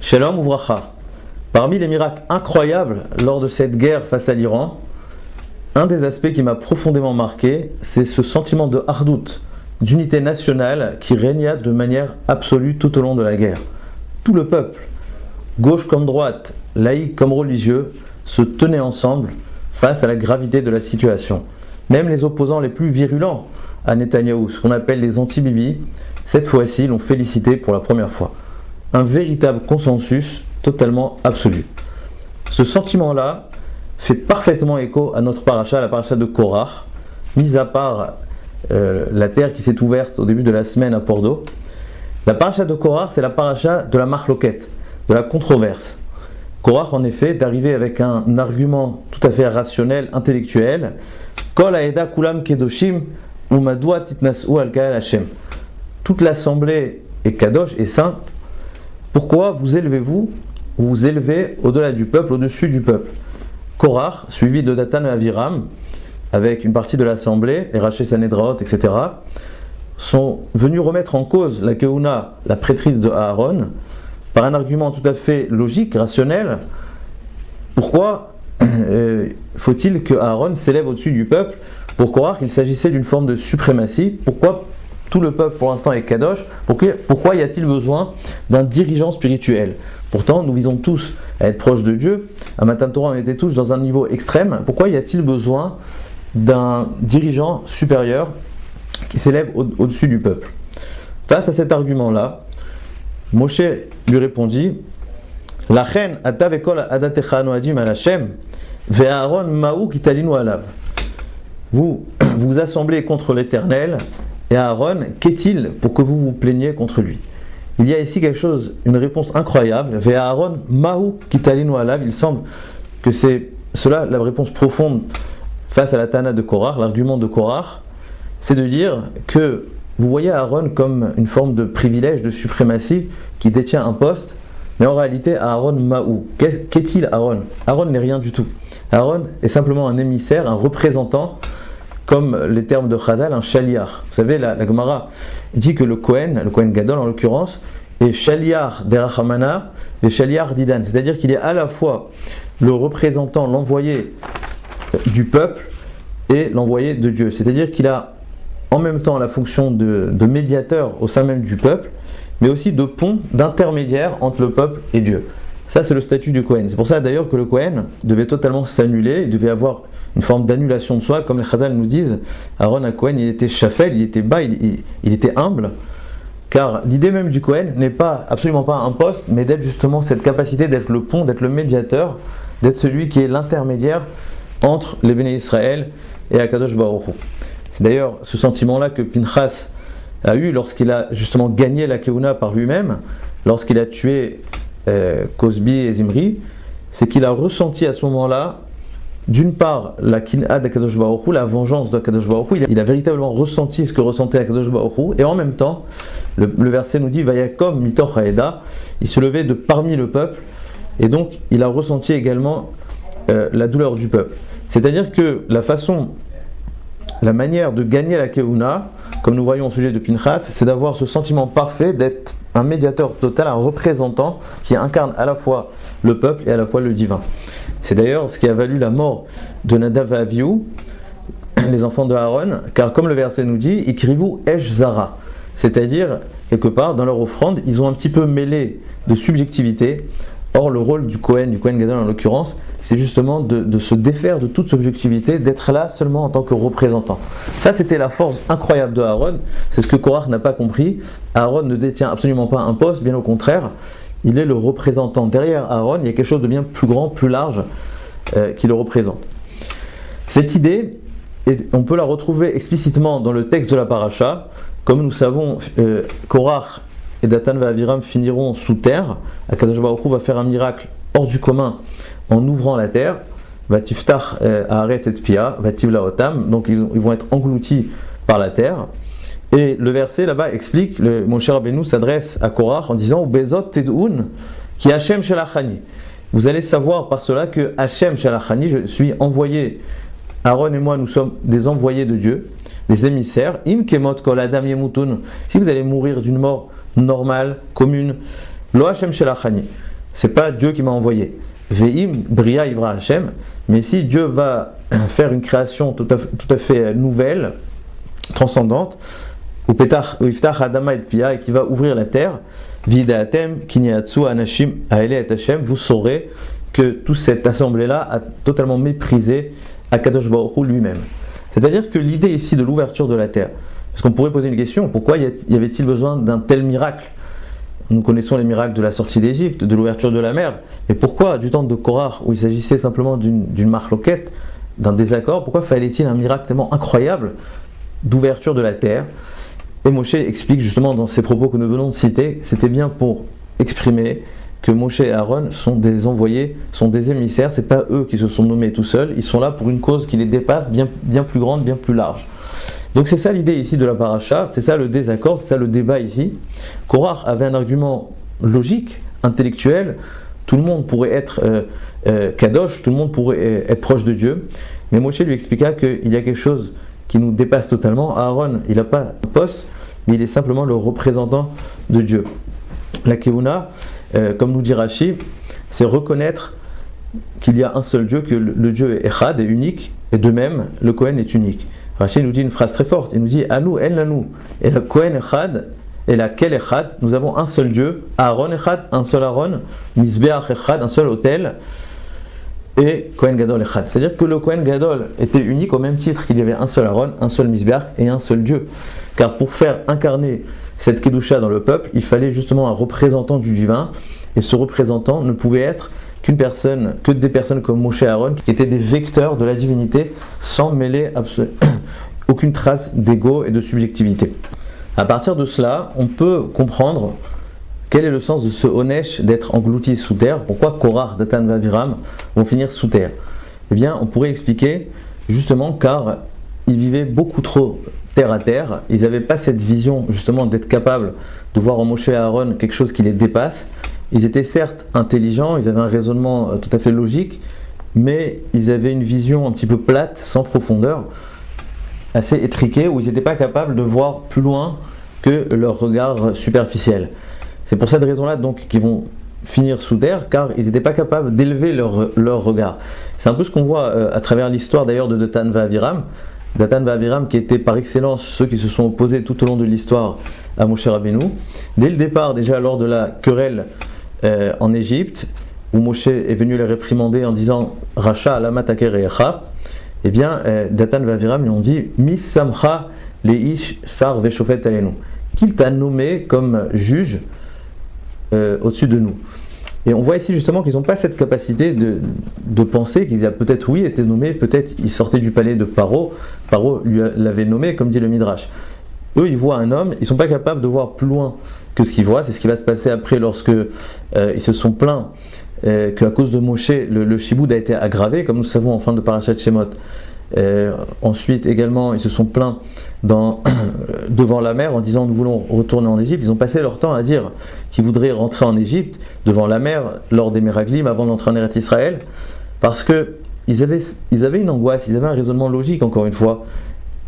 Shalom Uvracha. Parmi les miracles incroyables lors de cette guerre face à l'Iran, un des aspects qui m'a profondément marqué, c'est ce sentiment de hardout, d'unité nationale qui régna de manière absolue tout au long de la guerre. Tout le peuple, gauche comme droite, laïque comme religieux, se tenait ensemble face à la gravité de la situation. Même les opposants les plus virulents à Netanyahou, ce qu'on appelle les anti-Bibi, cette fois-ci l'ont félicité pour la première fois. Un véritable consensus totalement absolu. Ce sentiment-là fait parfaitement écho à notre paracha, la paracha de Korach, mis à part la terre qui s'est ouverte au début de la semaine à Porto. La paracha de Korach, c'est la paracha de la marloquette, de la controverse. Korach, en effet, est arrivé avec un argument tout à fait rationnel, intellectuel. Kol haeda kulam kedoshim umadua titnasu al kael Hashem. Toute l'assemblée est kadosh et sainte. Pourquoi vous vous élevez au-delà du peuple, au-dessus du peuple? Korach, suivi de Datan et Aviram, avec une partie de l'assemblée, les Raché Sanedraot, etc., sont venus remettre en cause la Keuna, la prêtrise de Aaron, par un argument tout à fait logique, rationnel. Pourquoi faut-il que Aaron s'élève au-dessus du peuple? Pour Korach, il s'agissait d'une forme de suprématie. Pourquoi tout le peuple pour l'instant est kadosh? Pourquoi y a-t-il besoin d'un dirigeant spirituel? Pourtant, nous visons tous à être proches de Dieu. À Matan Torah, on était tous dans un niveau extrême. Pourquoi y a-t-il besoin d'un dirigeant supérieur qui s'élève au-dessus du peuple? Face à cet argument-là, Moshe lui répondit: Lachen ata vekol adatecha noadim al Hashem ve'Aaron ma'u kitalinu alav. Vous vous assemblez contre l'Éternel, et Aaron, qu'est-il pour que vous vous plaigniez contre lui? Il y a ici quelque chose, une réponse incroyable. Ve'Aaron ma'u kitalinu alav. Il semble que c'est cela la réponse profonde face à la Tana de Korach, l'argument de Korach, c'est de dire que vous voyez Aaron comme une forme de privilège, de suprématie, qui détient un poste, mais en réalité Aaron ma'u. Qu'est-il Aaron? Aaron n'est rien du tout. Aaron est simplement un émissaire, un représentant, comme les termes de Chazal, un shaliach. Vous savez, la Gemara dit que le Kohen Gadol en l'occurrence, est shaliach derachamana et shaliach didan. C'est-à-dire qu'il est à la fois le représentant, l'envoyé du peuple et l'envoyé de Dieu. C'est-à-dire qu'il a en même temps la fonction de médiateur au sein même du peuple, mais aussi de pont, d'intermédiaire entre le peuple et Dieu. Ça, c'est le statut du Kohen. C'est pour ça d'ailleurs que le Kohen devait totalement s'annuler, il devait avoir une forme d'annulation de soi, comme les Chazal nous disent. Aaron à Kohen, il était shafel, il était bas, il était humble, car l'idée même du Kohen n'est absolument pas un poste, mais d'être justement cette capacité d'être le pont, d'être le médiateur, d'être celui qui est l'intermédiaire entre les Béné Israël et Akadosh Baruch Hu. C'est d'ailleurs ce sentiment-là que Pinchas a eu lorsqu'il a justement gagné la Keuna par lui-même, lorsqu'il a tué Cosbi et Zimri, c'est qu'il a ressenti à ce moment-là, d'une part, la kin'a d'Akadosh Baruch Hu, la vengeance d'Akadosh Baruch Hu. Il a véritablement ressenti ce que ressentait Akadosh Baruch Hu, et en même temps, le verset nous dit Vayakom mitoch haeda, il se levait de parmi le peuple, et donc il a ressenti également la douleur du peuple. C'est-à-dire que la manière de gagner la Keuna, comme nous voyons au sujet de Pinchas, c'est d'avoir ce sentiment parfait d'être un médiateur total, un représentant qui incarne à la fois le peuple et à la fois le divin. C'est d'ailleurs ce qui a valu la mort de Nadav et Avihu, les enfants de Aaron, car comme le verset nous dit, Ikrivu Esh Zara, c'est-à-dire, quelque part, dans leur offrande, ils ont un petit peu mêlé de subjectivité. Or, le rôle du Kohen Gadol en l'occurrence, c'est justement de se défaire de toute subjectivité, d'être là seulement en tant que représentant. Ça, c'était la force incroyable de Aaron. C'est ce que Korach n'a pas compris. Aaron ne détient absolument pas un poste, bien au contraire. Il est le représentant. Derrière Aaron, il y a quelque chose de bien plus grand, plus large, qui le représente. Cette idée, on peut la retrouver explicitement dans le texte de la paracha. Comme nous savons, Korach et Datan et Aviram finiront sous terre. Akadosh Baruch Hu va faire un miracle hors du commun en ouvrant la terre. Vatiftach haaretz et pia, vativla otam. Donc ils vont être engloutis par la terre. Et le verset là-bas explique, Moshe Rabbeinu s'adresse à Korach en disant Bezot ted'un ki Hashem shalachani. Vous allez savoir par cela que Hashem shalachani, je suis envoyé. Aaron et moi, nous sommes des envoyés de Dieu, des émissaires. Im kemot kol adam yemutun. Si vous allez mourir d'une mort normale, commune, lo Hashem shalachani. c'est pas Dieu qui m'a envoyé. Ve'im bria ivra Hashem, mais si Dieu va faire une création tout à fait nouvelle, transcendante, ou iftach adama et pia, et qui va ouvrir la terre, vidaatem kinyatsu anashim aele et Hashem, vous saurez que toute cette assemblée-là a totalement méprisé Akadosh Baruch Hu lui-même. C'est-à-dire que l'idée ici de l'ouverture de la terre, parce qu'on pourrait poser une question, pourquoi y avait-il besoin d'un tel miracle? Nous connaissons les miracles de la sortie d'Égypte, de l'ouverture de la mer, mais pourquoi, du temps de Korach, où il s'agissait simplement d'une marloquette, d'un désaccord, pourquoi fallait-il un miracle tellement incroyable d'ouverture de la terre? Et Moshe explique justement dans ces propos que nous venons de citer, c'était bien pour exprimer que Moshe et Aaron sont des envoyés, sont des émissaires, c'est pas eux qui se sont nommés tout seuls, ils sont là pour une cause qui les dépasse, bien plus grande, bien plus large. Donc c'est ça l'idée ici de la paracha, c'est ça le désaccord, c'est ça le débat ici. Korach avait un argument logique, intellectuel, tout le monde pourrait être kadosh, tout le monde pourrait être proche de Dieu, mais Moshe lui expliqua qu'il y a quelque chose qui nous dépasse totalement. Aaron, il n'a pas un poste, mais il est simplement le représentant de Dieu. La Keuna, comme nous dit Rashi, c'est reconnaître qu'il y a un seul Dieu, que le Dieu est Echad, est unique, et de même, le Kohen est unique. Rashi nous dit une phrase très forte, il nous dit « Anu en lanu » et le Kohen Echad, et la Kel Echad, nous avons un seul Dieu, Aaron Echad, un seul Aaron, Mizbeach Echad, un seul autel, et Kohen Gadol Echad. C'est-à-dire que le Kohen Gadol était unique au même titre qu'il y avait un seul Aaron, un seul Mizbeach et un seul Dieu. Car pour faire incarner cette Kedusha dans le peuple, il fallait justement un représentant du divin, et ce représentant ne pouvait être que des personnes comme Moshe et Aaron, qui étaient des vecteurs de la divinité, sans mêler aucune trace d'ego et de subjectivité. À partir de cela, on peut comprendre quel est le sens de ce Onesh d'être englouti sous terre. Pourquoi Korach, Datan et Aviram vont finir sous terre? Eh bien, on pourrait expliquer justement car ils vivaient beaucoup trop terre à terre. Ils n'avaient pas cette vision justement d'être capables de voir en Moshe et Aaron quelque chose qui les dépasse. Ils étaient certes intelligents, ils avaient un raisonnement tout à fait logique, mais ils avaient une vision un petit peu plate, sans profondeur, assez étriquée, où ils n'étaient pas capables de voir plus loin que leur regard superficiel. C'est pour cette raison-là donc qu'ils vont finir sous terre, car ils n'étaient pas capables d'élever leur regard. C'est un peu ce qu'on voit à travers l'histoire d'ailleurs de Datan et Aviram. Datan et Aviram qui étaient par excellence ceux qui se sont opposés tout au long de l'histoire à Moshe Rabbeinu. Dès le départ, déjà lors de la querelle en Égypte, où Moshe est venu les réprimander en disant « Racha alama takerecha », eh bien, Datan et Aviram lui ont dit « Mis samcha leish sar veshofet alenu » qu'il t'a nommé comme juge au-dessus de nous. Et on voit ici justement qu'ils n'ont pas cette capacité de penser qu'ils a peut-être oui été nommés, peut-être ils sortaient du palais de Paro, Paro l'avait nommé comme dit le Midrash. Eux ils voient un homme, ils ne sont pas capables de voir plus loin que ce qu'ils voient. C'est ce qui va se passer après lorsque ils se sont plaints qu'à cause de Moshe le shiboud a été aggravé, comme nous savons en fin de Parashat Shemot. Ensuite également ils se sont plaints devant la mer en disant nous voulons retourner en Égypte. Ils ont passé leur temps à dire qu'ils voudraient rentrer en Égypte devant la mer lors des Meraglim avant d'entrer en Eretz Israël, parce que ils avaient une angoisse, ils avaient un raisonnement logique encore une fois.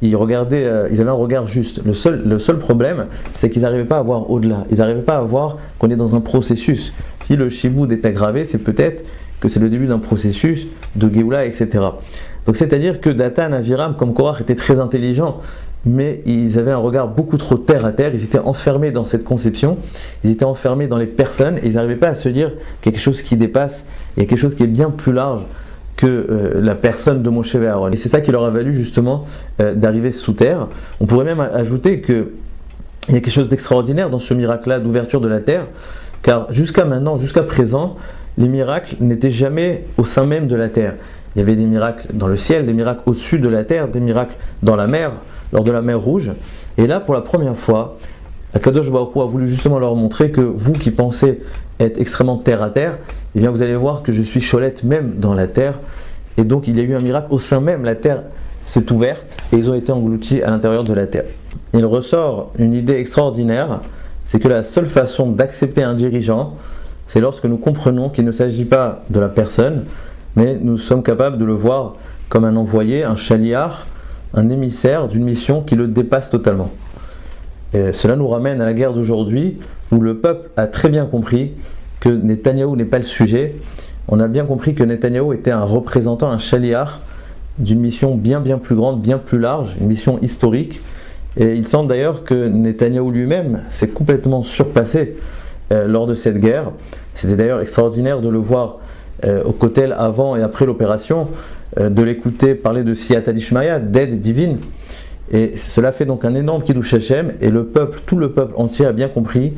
Ils avaient un regard juste. Le seul problème, c'est qu'ils n'arrivaient pas à voir au-delà. Ils n'arrivaient pas à voir qu'on est dans un processus. Si le shiboud est aggravé, c'est peut-être que c'est le début d'un processus de Géoula, etc. Donc c'est-à-dire que Datan, Aviram, comme Korach, étaient très intelligents, mais ils avaient un regard beaucoup trop terre à terre. Ils étaient enfermés dans cette conception, ils étaient enfermés dans les personnes, et ils n'arrivaient pas à se dire quelque chose qui dépasse, et quelque chose qui est bien plus large que la personne de Moshe et Aaron. Et c'est ça qui leur a valu justement d'arriver sous terre. On pourrait même ajouter qu'il y a quelque chose d'extraordinaire dans ce miracle-là d'ouverture de la terre, car jusqu'à maintenant, jusqu'à présent, les miracles n'étaient jamais au sein même de la terre. Il y avait des miracles dans le ciel, des miracles au-dessus de la terre, des miracles dans la mer, lors de la mer Rouge. Et là, pour la première fois, Akadosh Baruch Hu a voulu justement leur montrer que vous qui pensez être extrêmement terre à terre, eh bien vous allez voir que je suis Cholette même dans la terre. Et donc il y a eu un miracle au sein même, la terre s'est ouverte et ils ont été engloutis à l'intérieur de la terre. Il ressort une idée extraordinaire, c'est que la seule façon d'accepter un dirigeant, c'est lorsque nous comprenons qu'il ne s'agit pas de la personne, mais nous sommes capables de le voir comme un envoyé, un chaliar, un émissaire d'une mission qui le dépasse totalement. Et cela nous ramène à la guerre d'aujourd'hui, où le peuple a très bien compris que Netanyahou n'est pas le sujet. On a bien compris que Netanyahou était un représentant, un shaliach d'une mission bien plus grande, bien plus large, une mission historique. Et il semble d'ailleurs que Netanyahou lui-même s'est complètement surpassé lors de cette guerre. C'était d'ailleurs extraordinaire de le voir au Kotel avant et après l'opération, de l'écouter parler de Siyata d'Ishmaïa, d'aide divine. Et cela fait donc un énorme Kiddush Hashem, et le peuple, tout le peuple entier a bien compris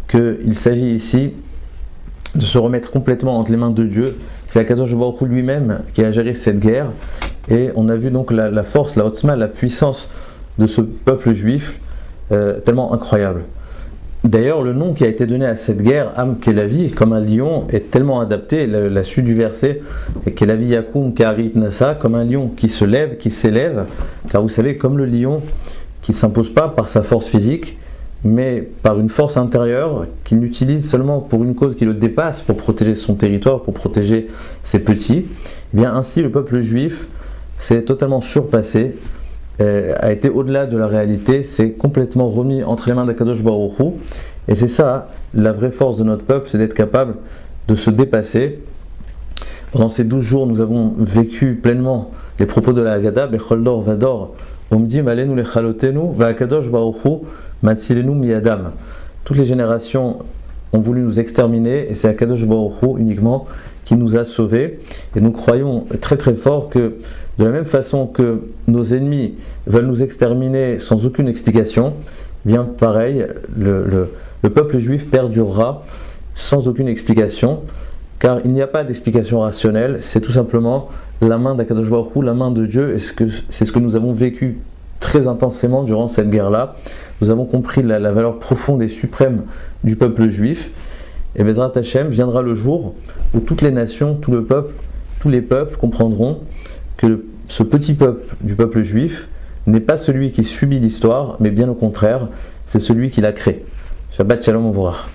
qu'il s'agit ici de se remettre complètement entre les mains de Dieu. C'est Akadosh Baruch Hu lui-même qui a géré cette guerre, et on a vu donc la force, la otzma, la puissance de ce peuple juif tellement incroyable. D'ailleurs, le nom qui a été donné à cette guerre, Am Kelavi, comme un lion, est tellement adapté. La suite du verset est Kelavi Yakum Karit Nasa, comme un lion qui se lève, qui s'élève. Car vous savez, comme le lion qui ne s'impose pas par sa force physique, mais par une force intérieure qu'il n'utilise seulement pour une cause qui le dépasse, pour protéger son territoire, pour protéger ses petits, eh bien ainsi le peuple juif s'est totalement surpassé, a été au-delà de la réalité, s'est complètement remis entre les mains d'Akadosh Baruch Hu. Et c'est ça, la vraie force de notre peuple, c'est d'être capable de se dépasser. Pendant ces 12 jours, nous avons vécu pleinement les propos de la Haggadah, Bechol dor vador, Omdim alenu lechalotenu, va'akadosh Baruch Hu matzilenu miyadam. Toutes les générations ont voulu nous exterminer, et c'est Akadosh Baruch Hu uniquement qui nous a sauvés. Et nous croyons très fort que de la même façon que nos ennemis veulent nous exterminer sans aucune explication, bien pareil, le peuple juif perdurera sans aucune explication, car il n'y a pas d'explication rationnelle, c'est tout simplement la main d'Akadosh Baruch Hu, la main de Dieu, et c'est ce que nous avons vécu très intensément durant cette guerre-là. Nous avons compris la valeur profonde et suprême du peuple juif, et Bezrat Hashem, viendra le jour où toutes les nations, tous les peuples comprendront que ce petit peuple du peuple juif n'est pas celui qui subit l'histoire, mais bien au contraire, c'est celui qui l'a créé. Shabbat Shalom Uvorach.